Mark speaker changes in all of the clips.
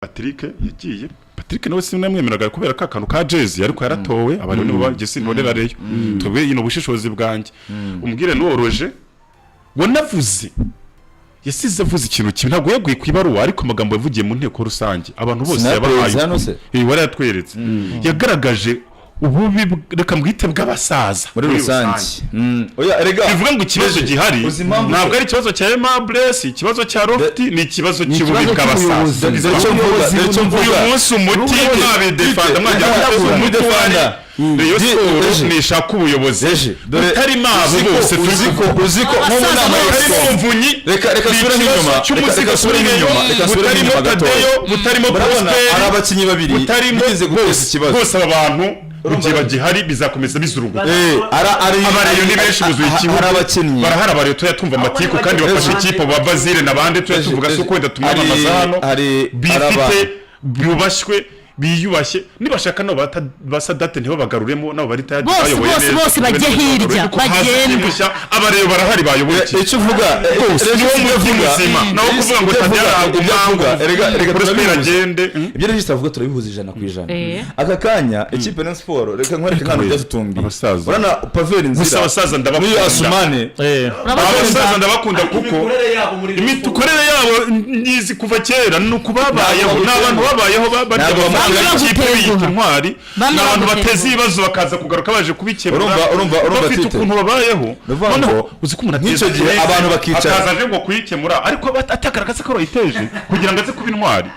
Speaker 1: Patrick yagiye nawe sinamwemeraga kubera ka kantu ka jazz ariko yaratowe abantu nibo bagese Mutabare Rayon twebwe yino bushishozi bwanjye umbwire n'uworoje wanavuze yasize avuze ikintu kimwe ntabwo yaguye kwibaruwa ariko amagambo yavugiye mu nteko rusange abantu bose yabahaye waratweretse yagaragaje ububi reka mbwite bw'abasaza
Speaker 2: muri rusange
Speaker 1: oya erega bivuga ngo ikibazo gihari ntabwo ari ikibazo cya Bless ikibazo cya Lofty ni ikibazo cy'ububi bw'abasaza uyu munsi umuti mwabidefanda mwajya kumudefanda Rayon Sports nishaka ubuyobozi utari mabo bose uziko nko mu nama y'umuvunyi reka subira inyuma cy'umuzika subira inyuma reka subira inyuma gatoya butarimo Prosper
Speaker 2: ari abakinyi babiri bigize guteza ikibazo
Speaker 1: bose abantu ugiye gihari bizakomeza bizuruguka abareyo ni benshi buzuye ikibuga barahara abareyo tuyatwumva amatiku kandi bafashe ikipe babazire nabande tuyatuvuga so kwenda tumwamamaza hano bifite byubashwe biyubashye nibashaka no basadate ntibo bagaruremo nabo bari tayari bayoboye neza
Speaker 3: bose bajye hirya bagenda
Speaker 1: abareyo barahari bayoboye
Speaker 2: icyo uvuga
Speaker 1: niwo muvuga nawo kuvuga ngo tabyaragumango rega Prosper agende
Speaker 2: ibyo Régis avuga turabihuza 100% aka kanya Ikipe na Sport reka nkwereke kandi byatutumbi urana Pavel nzira
Speaker 1: abasaza ndabakunda
Speaker 2: Asumane
Speaker 1: abasaza ndabakunda kuko imitukorere yabo nyizi kuva kera nukubabayeho n'abantu babayeho barya Ikipe y'intwari n'abantu bateze ibibazo bakaza kugaruka baje kubikebura
Speaker 2: urumva
Speaker 1: bafite ukuntu babayeho noneho uzi ko umuntu
Speaker 2: ateze gihe abantu bakicara
Speaker 1: akazaje ngo kuyikemura ariko atagaragaza ko yiteje kugira ngo aze kuba intwari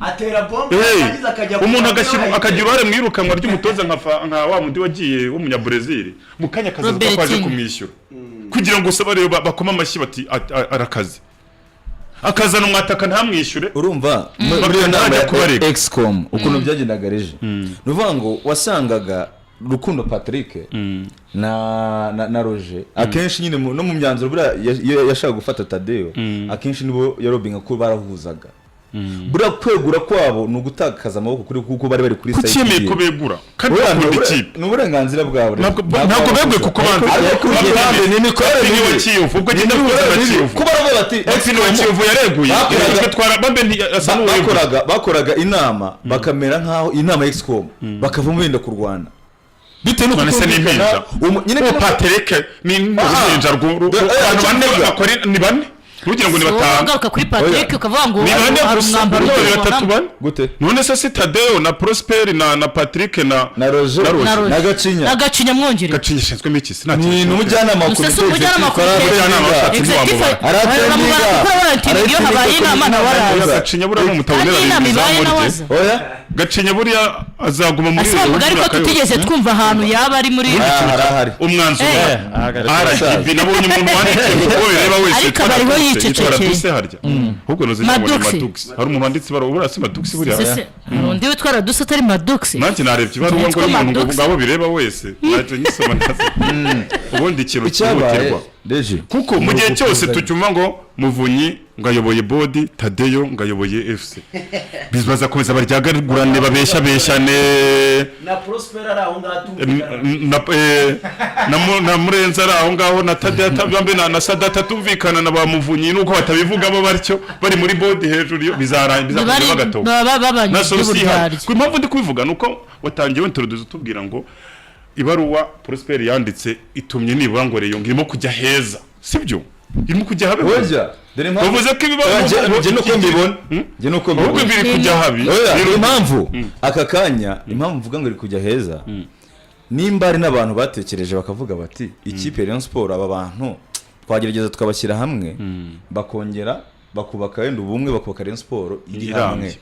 Speaker 4: atera bombe
Speaker 1: yagize akajya umuntu akagira uruhare mu irukanwa ry'umutoza nka wa mundi wagiye w'umunyabrazil mu kanya kaza kwaje kumwishyura kugira ngo usabare bakoma amashyi bati arakaze akazana umwataka ntamwishyure
Speaker 2: urumva muri yo nama ya excom ukuntu byagendaga reje nuvuga ngo wasangaga Rukundo Patrick na Roger akenshi nyine no mu myanzuro bura yashaka gufata Tadeo akenshi nibo yarobinga ko barahuzaga bura kwegura kwabo no gutakaza amaboko kuri kuko bari kuri site
Speaker 1: kucyemeye ko begura kandi bakunda ikipe
Speaker 2: n'uburenganzira bwawe
Speaker 1: ntabwo begwe kuko banze
Speaker 2: ni mikorere
Speaker 1: niwe Kiyovu ubwo genda kuza Kiyovu
Speaker 2: kuba baravuga bati
Speaker 1: niwe Kiyovu yareguye twe twara bambe asa
Speaker 2: bakoraga inama bakamera nkaho inama y'excom bakavamo benda ku Rwanda
Speaker 1: bite nuko nese n'impinja nyine Patrick ni impinja rw'uru abantu bane bakora ni bane kugira ngo ni batanga
Speaker 3: ugaruka kuri Patrick ukavuga ngo
Speaker 1: hari umwambaro batatu bane
Speaker 2: gute
Speaker 1: none se Tadeo na Prosper na Patrick na
Speaker 2: Roger
Speaker 3: na Gacinya mwongere
Speaker 1: Gacinya shinzwe miki sinati
Speaker 2: ni n'umujyana makuru
Speaker 3: iyo habaye inama na waraza
Speaker 1: Gacinya bura mu mutabonera
Speaker 3: oya
Speaker 1: Gacinya buriya azaguma muri
Speaker 3: ariko tutigeze twumva ahantu yaba ari muri
Speaker 1: umwanzuro RGB nabonye umuntu wanditse ngo bireba wese
Speaker 3: ariko bariho yicecekeye
Speaker 1: ahubwo noze Madux hari umuntu wanditse barabura si Madux buriya
Speaker 3: undi witwara dusa atari Madux
Speaker 1: nanjye narebye baruwa ngo umuntu ngabo bireba wese naje nyisoma ndaze ubundi ikintu cyihutirwa kuko mu gihe cyose tucyuma ngo Muvunyi ngayoboye body Tadeo ngayoboye FC bizaza komeza baryagarugurane babeshyane
Speaker 4: na Prosper ari aho
Speaker 1: na Murenza ari aho ngaho na Tadeo bambe na Sadata tumvikana na ba Muvunyi nuko batabivuga bo barcyo bari muri body hejuru yo bizarangiza bagatoka na solution ku mpamvu ndi kubivuga nuko watangiye introduce tubwira ngo ibaruwa Prosper yanditse itumye nibura ngo Rayon ngirimo kujya heza sibyo irimo kujya habe
Speaker 2: hoja
Speaker 1: uvuze ko
Speaker 2: je nuko mbibona je nuko mbibona
Speaker 1: ubwo biri kujya habi
Speaker 2: impamvu aka kanya impamvu mvuga ngo iri kujya heza nimba ari n'abantu batekereje bakavuga bati Ikipe Rayon Sport aba bantu twagerageza tukabashyira hamwe bakongera bakubaka wenda ubumwe bakubaka Rayon Sport iri hamwe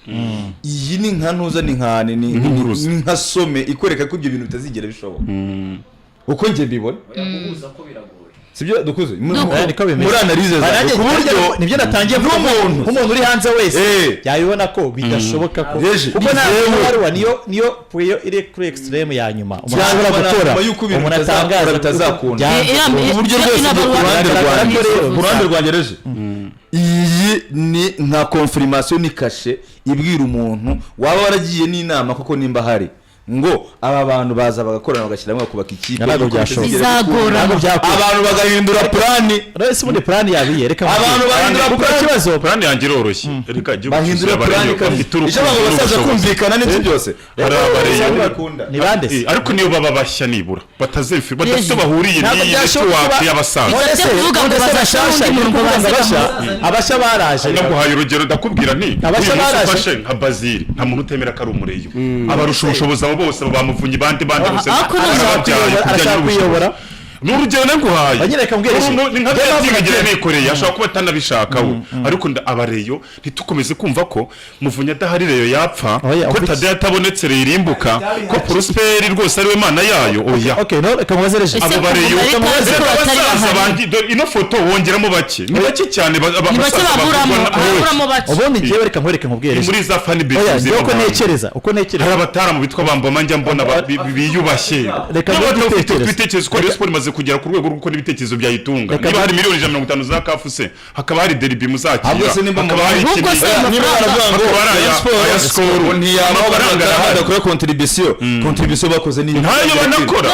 Speaker 2: iyi ni nka ntuza ni nkane ni nka some ikoreka ko ibyo bintu bitazigera bishoboka uko ngiye bibona
Speaker 4: yaguhuza ko biragoye
Speaker 2: sibyo dukuze
Speaker 5: muri
Speaker 2: analyse zawe
Speaker 5: ku buryo nibyo natangiye umuntu uri hanze wese yabibona ko bidashoboka ko kuko nawe niyo puyo iri kuri extreme ya nyuma umuntu gukora umuntu atangaza
Speaker 2: bitazakunda uburyo rwose ku ruhande rwanjye reje iyi ni nka confirmation ni kashe ibwira umuntu waba waragiye n'inama koko nimba hari ngo aba bantu baza bagakorana bagashyiramo bakubaka ikipe
Speaker 3: bizagorana
Speaker 2: abantu bagahindura plani
Speaker 5: rese ubundi plani yabiye reka
Speaker 2: abantu bahindura
Speaker 5: ikibazo
Speaker 1: plani yanjye iroroshye reka
Speaker 2: bahindura plani icyo abantu basaza kumvikana n'ibyo byose
Speaker 1: hari abareyo
Speaker 5: ni bande
Speaker 1: ariko niyo baba bashya nibura batazefi badafite bahuriye n'iyi network y'abasaza
Speaker 5: abashya baraje
Speaker 1: naguhaye urugero ndakubwira nti
Speaker 5: abashya baraje
Speaker 1: nka Bazili nta muntu utemera ko ari umureyo abarusha ubushobozi abo bose babamuvunyi bandi bose
Speaker 5: arashaka kuyobora
Speaker 1: n'urugero naguhaye
Speaker 5: banyereka mbwereje
Speaker 1: ni nka byatingagira nikoreye ashobora kuba atanabishakaho ariko abareyo ntitukomeze kumva ko muvunyi adahari reyo yapfa ko Tade atabonetse reyo irimbuka ko Prosperi rwose ariwe mana yayo oya
Speaker 5: okay no reka mubazereje
Speaker 1: abo bareyo abasaza bandi ino foto wongeramo bake ni bake cyane
Speaker 3: abasaza baburamo bake
Speaker 5: ubundi ngiye reka nkwereke nkubwereje
Speaker 1: muri za fan base
Speaker 5: uko nekereza
Speaker 1: hari abataramu bitwa bamboma njya mbona biyubashye
Speaker 5: reka
Speaker 1: twitekereze ko Rayon Sport imaze kugera ku rwego rwo gukora ibitekerezo byayitunga niba hari miliyoni 150 za kafuse hakaba hari derby muzakira hakaba hari
Speaker 2: aya score ntiyamabaranga kuri contribution bakoze ni
Speaker 1: ntayo banakora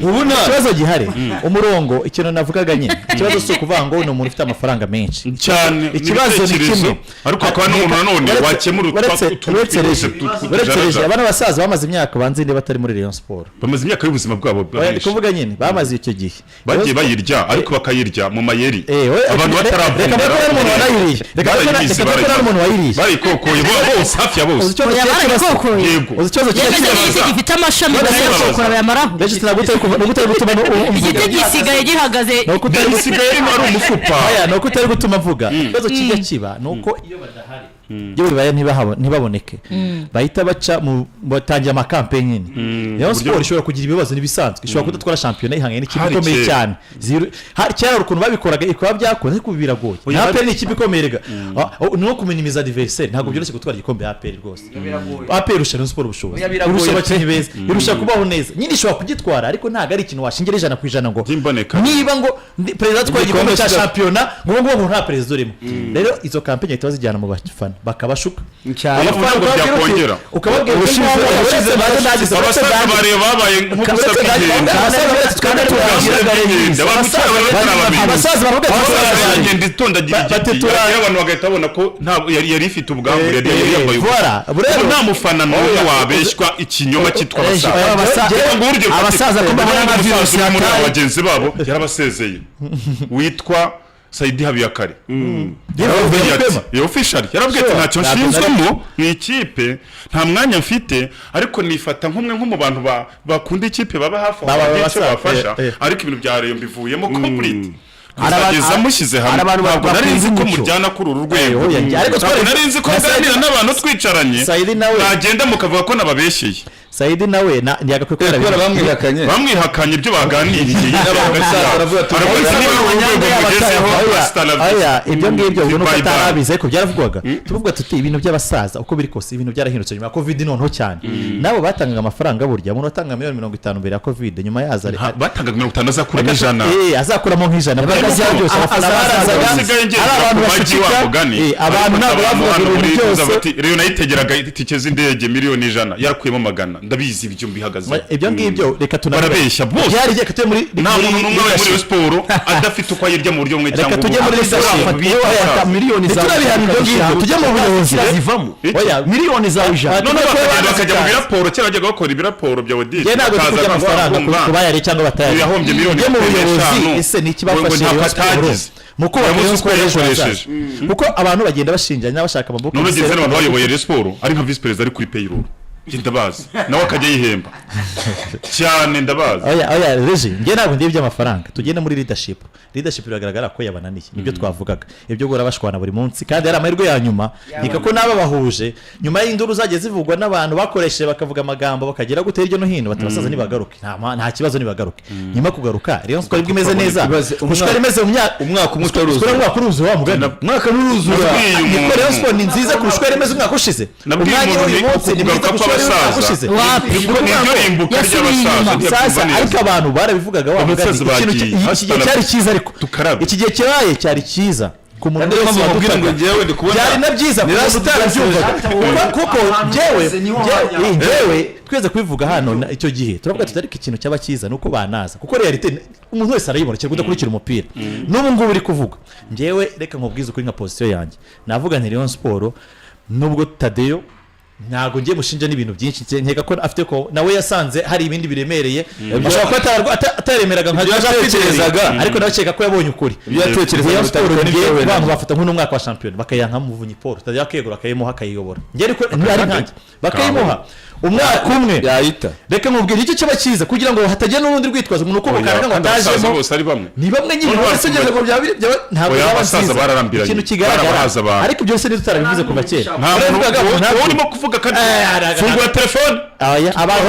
Speaker 5: ubu nta kibazo gihari umurongo ikintu navugaga nyine ikibazo cyo kuvuga ngo ni umuntu ufite amafaranga menshi
Speaker 1: cyane
Speaker 5: ikibazo ni kimwe
Speaker 1: ariko akaba n'umuntu nanone wakemura
Speaker 5: uretse abana basaza bamaze imyaka banzinde batari muri Rayon Sport
Speaker 1: bamaze imyaka y'ubuzima bwabo
Speaker 5: kuvuga nyine bamaze icyo gihe
Speaker 1: bagiye bayirya ariko bakayirya mu mayeri abantu bataravuga
Speaker 5: reka bakora umuntu wanayiriye reka bakora umuntu wayiriye
Speaker 1: barikokoye bose hafi ya bose
Speaker 3: yego ikibazo gifite amashami bakora bayamaraho
Speaker 5: Régis nagutari gutuma
Speaker 3: igiti gisigaye gihagaze
Speaker 1: gisigaye ari umufupa
Speaker 5: no kutari gutuma mvuga ikibazo kijya kiba nuko iyo badahari iyo bibaye ntibaboneke bahita baca mu batangira amakampeni nyine Rayon Sport ishobora kugira ibibazo nibisanzwe ishobora kudatwara shampiyona ihanganye n'ikipe ikomeye cyane cyane ukuntu babikoraga ikaba byakoze ariko biragoye APR ni ikipe ikomeye rega no kuminimiza adversaire ntabwo byoroshye gutwara igikombe APR rwose APR irusha Rayon Sport ubushobozi irusha abakinnyi beza irusha kubaho neza nyine ishobora kugitwara ariko ntabwo ari ikintu washingira 100% ngo niba ngo perezida atwaye igikombe cya shampiyona ngo nta perezida urimo rero izo kampeni ihita bazijyana mu bafana bakabashuka
Speaker 1: amafaranga byakongera
Speaker 5: ukababwira
Speaker 1: ubushize abasaza bareba babaye nk'ubusa
Speaker 5: abasaza bavuga
Speaker 1: ngende itondagira igiti abantu bagahita babona ko yari ifite ubwambure yari yambaye nta mufana n'umwe wabeshywa ikinyoma cyitwa
Speaker 5: abasaza
Speaker 1: kubahana na virusi muri abagenzi babo yarabasezeye witwa Saidi Habiyakare official yarabwiye ati ntacyo nshinzwemo ni ikipe nta mwanya mfite ariko nifata nk'umwe nko mu bantu bakunda ikipe baba hafi y'icyo bafasha ariko ibintu bya Rayon bivuyemo complete kuzageza mushyize hamwe ntabwo nari nzi ko mujyana kuri uru rwego ntabwo nari nzi ko nganira n'abantu twicaranye nagenda mukavuga ko nababeshyeye
Speaker 5: Saidi nawe ntiyagakwiye
Speaker 2: kubera
Speaker 1: bamwihakanye ibyo baganiriye
Speaker 5: ibyo ngibyo ubona ko atarabizi ariko byaravugwaga tuvuga tuti ibintu by'abasaza uko biri kose ibintu byarahindutse nyuma ya covid noneho cyane nabo batangaga amafaranga burya umuntu atanga miliyoni 50 mbere ya covid nyuma yaza
Speaker 1: batangaga 50 azakura n'ijana
Speaker 5: azakuramo nk'ijana bakaziya byose abantu nabo bavuga ibintu byose
Speaker 1: Rayon nayitegeraga itike z'indege miliyoni 100 yarakuyemo magana ndabizi ibyo mbihagaze
Speaker 5: ibyo ngibyo reka
Speaker 1: barabeshya bose
Speaker 5: byari reka tuje muri
Speaker 1: nta muntu n'umwe muri sport adafite uko ayirya mu buryo bumwe cyangwa
Speaker 5: tujye muri miliyoni za tujye mu buyobozi zivamo oya miliyoni za ijana
Speaker 1: none bakajya mu raporo cyangwa bajya bakora ibiraporo bya audit
Speaker 5: bakaza amafaranga kubayari cyangwa batayari
Speaker 1: yahombye miliyoni
Speaker 5: mu buyobozi ese ni kibafashe muko bakoresheje kuko abantu bagenda bashinjanya bashaka amaboko
Speaker 1: none genze abantu bayoboye Rayon Sport ari nka vice president ari kuri payroll ndabazi nawe akajya yihemba cyane ndabazi
Speaker 5: oya Régis nge ntabwo ndiye by'amafaranga tugenda muri leadership biragaragara ko yabananiye nibyo twavugaga ibyo gora bashwana buri munsi kandi ari amahirwe ya nyuma nika ko naba bahuje nyuma y'induru zagiye zivugwa n'abantu bakoresheje bakavuga amagambo bakagera gutera iryo no hino batabasaza nibagaruke nta kibazo nibagaruke nyuma kugaruka Rayon Sport ibwo imeze neza umushwari imeze umwaka umwe uruzuye wa mugana
Speaker 2: umwaka n'uruzura
Speaker 5: niko Rayon Sport ni nziza kurusha imeze umwaka ushize
Speaker 1: umwanya uyu munsi ni mwiza kurusha
Speaker 5: ushize
Speaker 1: sasa
Speaker 5: ariko abantu barabivugaga wa ikintu cyari cyiza ariko iki gihe cyari cyiza ku muntu wese
Speaker 2: wabwira ngo njyewe ndi kubona
Speaker 5: byari na byiza kuko utarabyumvaga kuko njyewe tweze kubivuga hano icyo gihe turavuga tutari ikintu cyaba cyiza nuko banaza kuko realite umuntu wese arayibona cyangwa kudakurikira umupira n'ubu ngubu uri kuvuga njyewe reka nkubwize ukuri nka position yanjye navuga nti Rayon Sport nubwo Tadeyo ntago ngiye mushinja n'ibintu byinshi nkeka ko afite ko nawe yasanze hari ibindi biremereye ashobora ko ataremeraga nka yatekerezaga ariko nabakeka ko yabonye ukuri yatekerezaga abantu bafata nk'umwaka wa champion bakayanka muvunyi Paul Tadeyo akegura akayimuha akayiyobora ngiye ariko ari nkanjye bakayimuha umwaka umwe
Speaker 2: yahita
Speaker 5: reka nkubwire icyo cyaba cyiza kugira ngo hatagira n'ubundi rwitwazo umuntu uko bukaraga ngo atajemo ni bamwe nyine basegeze ngo ntabwo
Speaker 1: abasaza bararambiranye
Speaker 5: ikintu kigaragara ariko ibyo byose ntitutarabivuze kuva kera
Speaker 1: ntabwo urimo kuvuga kandi fungura telefone abantu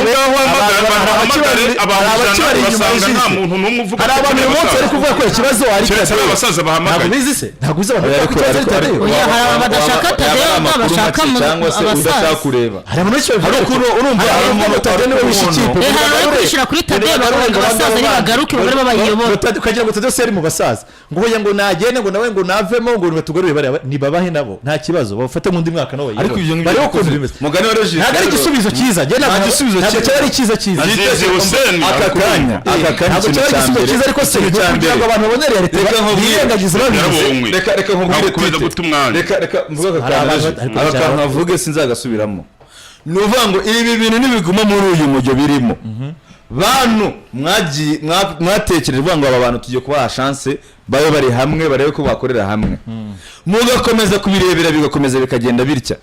Speaker 1: nta muntu n'umwe uvuga
Speaker 5: hari abantu bose bari kuvuga ko ikibazo ari
Speaker 1: abasaza bahamagaye
Speaker 5: ntabwo bizi se ntabwo bizi abantu bari kukibazo ari Tadeyo
Speaker 3: hari abantu badashaka Tadeyo n'abashaka abasaza
Speaker 2: kureba
Speaker 5: hari abantu benshi hari urumva hari umuntu Tadeyo niwe wishe ikipe
Speaker 3: hari abantu kwishyira kuri Tadeyo bakavuga abasaza ntibagaruke bagore babayiyobora
Speaker 5: ukagira ngo Tadeyo seri mu basaza ngo hoya ngo nagende ngo nawe ngo navemo ngo batugarure bareba nibabahe nabo nta kibazo bafate mu ndi mwaka nawe
Speaker 2: ariko ibyo ngibyo mugani wa Régis
Speaker 5: ntabwo ari igisubizo cyiza ntabwo cyari cyiza cyiza
Speaker 2: akakanya
Speaker 5: ntabwo cyari igisubizo cyiza ariko se kugira ngo abantu babone realite birengagiza babizi
Speaker 2: reka nkubwire reka mvuga akantu avuge sinzagasubiramo ni uvuga ngo ibi bintu nibiguma muri uyu mujyo birimo bantu mwatekereje uvuga ngo aba bantu tugiye kubaha chance babe bari hamwe barebe ko bakorera hamwe mugakomeza kubirebera bigakomeza bikagenda bitya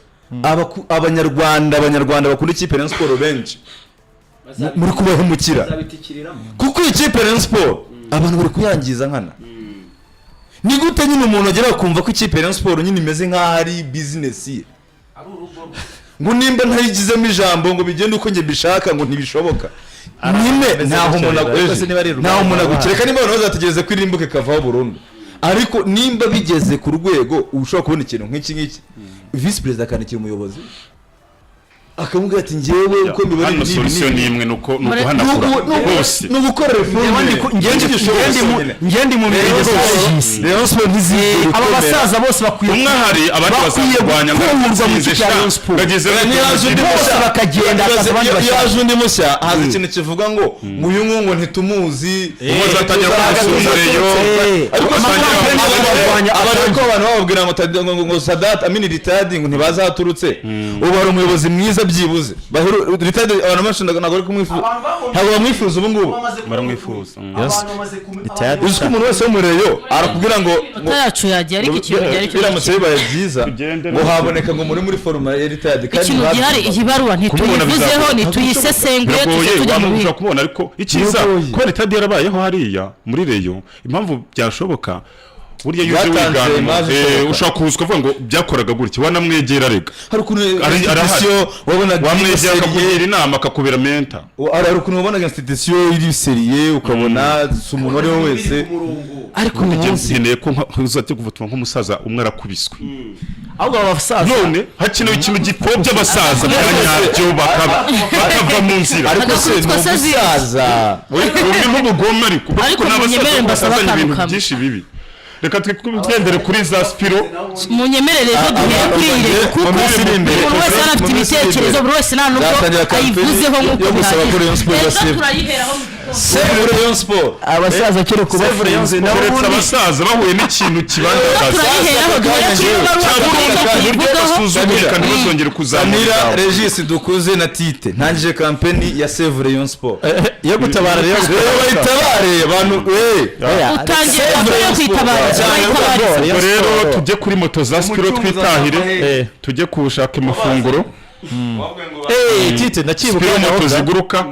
Speaker 2: abanyarwanda bakunda ikipe Rayon Sport benshi muri kubahemukira kuko ikipe Rayon Sport abantu bari kuyangiza nkana ni gute nyine umuntu agera kumva ko ikipe Rayon Sport nyine imeze nk'aho ari business ye ngo nimba ntayigizemo ijambo ngo bigende uko nge bishaka ngo ntibishoboka nyine ntaho umuntu agukireka nimba abantu bazategereze ko irimbuke kavaho burundu ariko nimba bigeze ku rwego ushobora kubona ikintu nk'iki vice president akandikira umuyobozi akamubwira ati njyewe uko mibare
Speaker 1: ni solution nimwe nuko hanakura bose
Speaker 2: no gukora reforme
Speaker 5: ngendi mu mirenge Régis
Speaker 2: Rayon Sport ntizigire
Speaker 5: aba basaza bose bakwiye
Speaker 1: umwe hari abandi basabwanya ngo bageze
Speaker 5: bose bakagenda
Speaker 2: yaje undi mushya haza ikintu kivuga ngo uyu ngo ntitumuzi
Speaker 1: uzatangira kumusumureyo
Speaker 2: ariko abantu bababwira ngo Sadat Amini Ritadi ngo ntibazaturutse ubu hari umuyobozi mwiza byibuze Ritadi abantu bashondaga nagore kumwifuza ntabwo bamwifuza ubu ngubu
Speaker 1: baramwifuza
Speaker 2: uzi umuntu wese w'umureyo arakubwira ngo
Speaker 3: yacu yagiye ariko ikintu cyari cyo
Speaker 2: biramutse bibaye byiza ngo haboneka ngo muri foruma ya Ritadi
Speaker 3: kandi ikintu gihari ihibaruwa ntituyivuzeho ntituyisesenguye tujya mu
Speaker 1: bindi kubona ariko icyiza ko Ritadi yarabayeho hariya muri Rayon impamvu byashoboka burya yuze wigana ushaka kuvuga uvuga ngo byakoraga gutya wanamwegera rega
Speaker 2: hari ukuntu institution wabonaga
Speaker 1: wamwegera akakugira inama akakubera menta
Speaker 2: hari ukuntu wabonaga institution iri serieux ukabona umuntu wari wese
Speaker 1: ariko ngeneye ko uzati kuvuga nk'umusaza umwe arakubiswe
Speaker 5: ahubwo abasaza
Speaker 1: none hakenewe ikintu gipobya abasaza byanyabyo bakava mu nzira
Speaker 2: ariko se n'umusaza
Speaker 1: uri n'ubugome ariko n'abasaza basazanye ibintu byinshi bibi reka twitwendere kuri za Spiro
Speaker 3: munyemerere ejo duhere kuri ire kuko umuntu wese arafite ibitekerezo buri wese nta nubwo ayivuzeho nk'uko
Speaker 2: gusaba kuri Rayon Sport
Speaker 3: turayiheraho
Speaker 2: Save Rayon Sport
Speaker 5: abasaza kero kubafunze
Speaker 1: nabo abasaza bahuye n'ikintu kibandagaza
Speaker 3: turayiheraho
Speaker 1: basuzumika ntibazongere kuzamura
Speaker 2: Régis dukuze na Tite ntangije campaign ya Save Rayon Sport
Speaker 5: yo gutabara Rayon Sport
Speaker 2: bayitabare abantu
Speaker 3: utangiye yo kwitabara
Speaker 1: rero tujye kuri moto za Spiro twitahire tujye kushaka amafunguro
Speaker 5: Tite ndakibuka
Speaker 1: moto ziguruka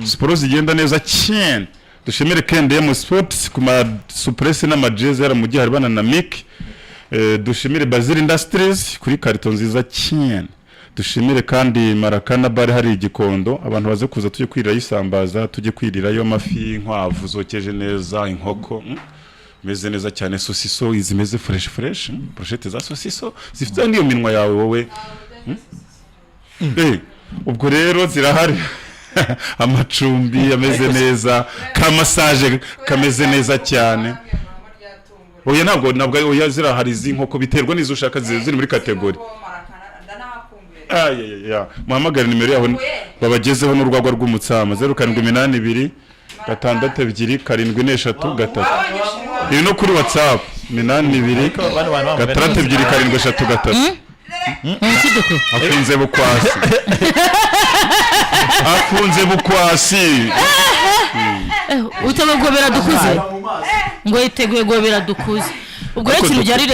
Speaker 1: Spiro zigenda neza cyane dushimire KNDM Sports ku ma suppress n'amajeze yara mu gihe haribana na Mic dushimire Bazil Industries kuri karito nziza cyane dushimire kandi Marakana bar hari igikondo abantu baze kuza tujye kwirira yisambaza tujye kwirirayo amafi inkwavu zokeje neza inkoko meze neza cyane sosiso izimeze fresh brochette za sosiso zifite niyo minwa yawe wowe ubwo rero zirahari amacumbi ameze neza ka massage kameze neza cyane oya ntabwo oya zirahari z'inkoko biterwa n'izo ushaka ziri muri kategori muhamagare nimero yaho babagezeho n'urwagwa rw'umutsama 0782 622 7 iri no kuri WhatsApp 82 622 7 afunze bukwasi
Speaker 3: utabagobera dukuze ngo yiteguye gobera dukuze ubwo rero ikintu byari